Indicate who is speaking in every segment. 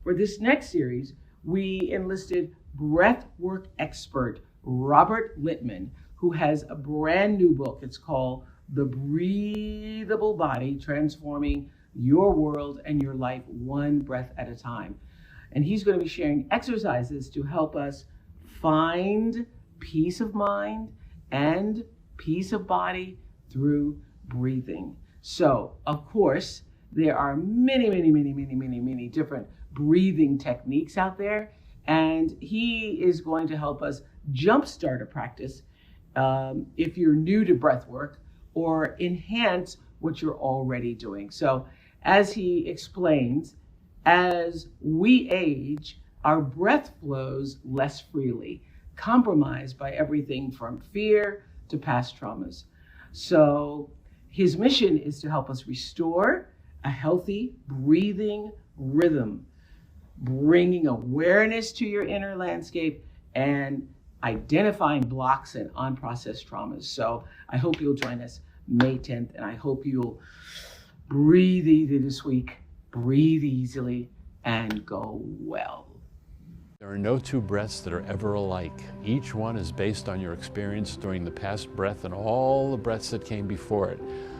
Speaker 1: for this next series, we enlisted breathwork expert Robert Litman, who has a brand new book. It's called The Breathable Body, Transforming Your World and Your Life One Breath at a Time. And he's going to be sharing exercises to help us find peace of mind and peace of body through breathing. So, of course, there are many different breathing techniques out there, and he is going to help us jumpstart a practice if you're new to breath work, or enhance what you're already doing. So, as he explains, as we age, our breath flows less freely, compromised by everything from fear to past traumas. So his mission is to help us restore a healthy breathing rhythm, bringing awareness to your inner landscape and identifying blocks and unprocessed traumas. So I hope you'll join us May 10th, and I hope you'll breathe easy this week, breathe easily, and go well.
Speaker 2: There are no two breaths that are ever alike. Each one is based on your experience during the past breath and all the breaths that came before it.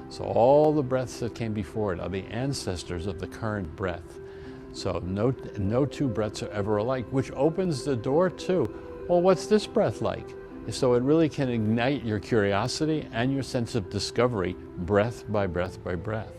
Speaker 2: So all the breaths that came before it are the ancestors of the current breath. So no two breaths are ever alike, which opens the door to, well, what's this breath like? So it really can ignite your curiosity and your sense of discovery, breath by breath by breath.